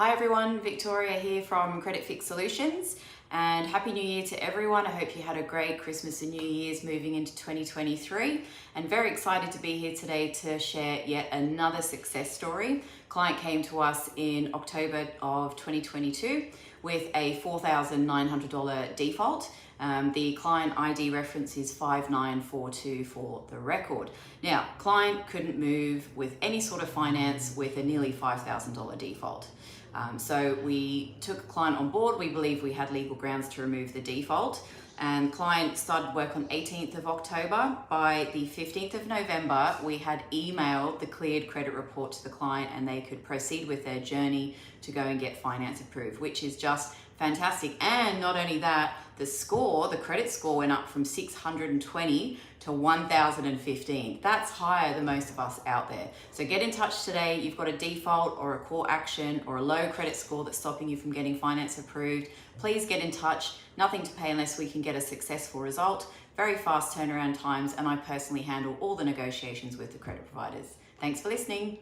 Hi everyone, Victoria here from Credit Fix Solutions, and Happy New Year to everyone. I hope you had a great Christmas and New Year's moving into 2023, and very excited to be here today to share yet another success story. Client came to us in October of 2022 with a $4,900 default. The client ID reference is 5942 for the record. Now, client couldn't move with any sort of finance with a nearly $5,000 default. So we took a client on board. We believe we had legal grounds to remove the default, and client started work on 18th of October. By the 15th of November, we had emailed the cleared credit report to the client and they could proceed with their journey to go and get finance approved, which is just fantastic. And not only that, the credit score went up from 620 to 1,015. That's higher than most of us out there. So get in touch today. You've got a default or a court action or a low credit score that's stopping you from getting finance approved. Please get in touch. Nothing to pay unless we can get a successful result. Very fast turnaround times, and I personally handle all the negotiations with the credit providers. Thanks for listening.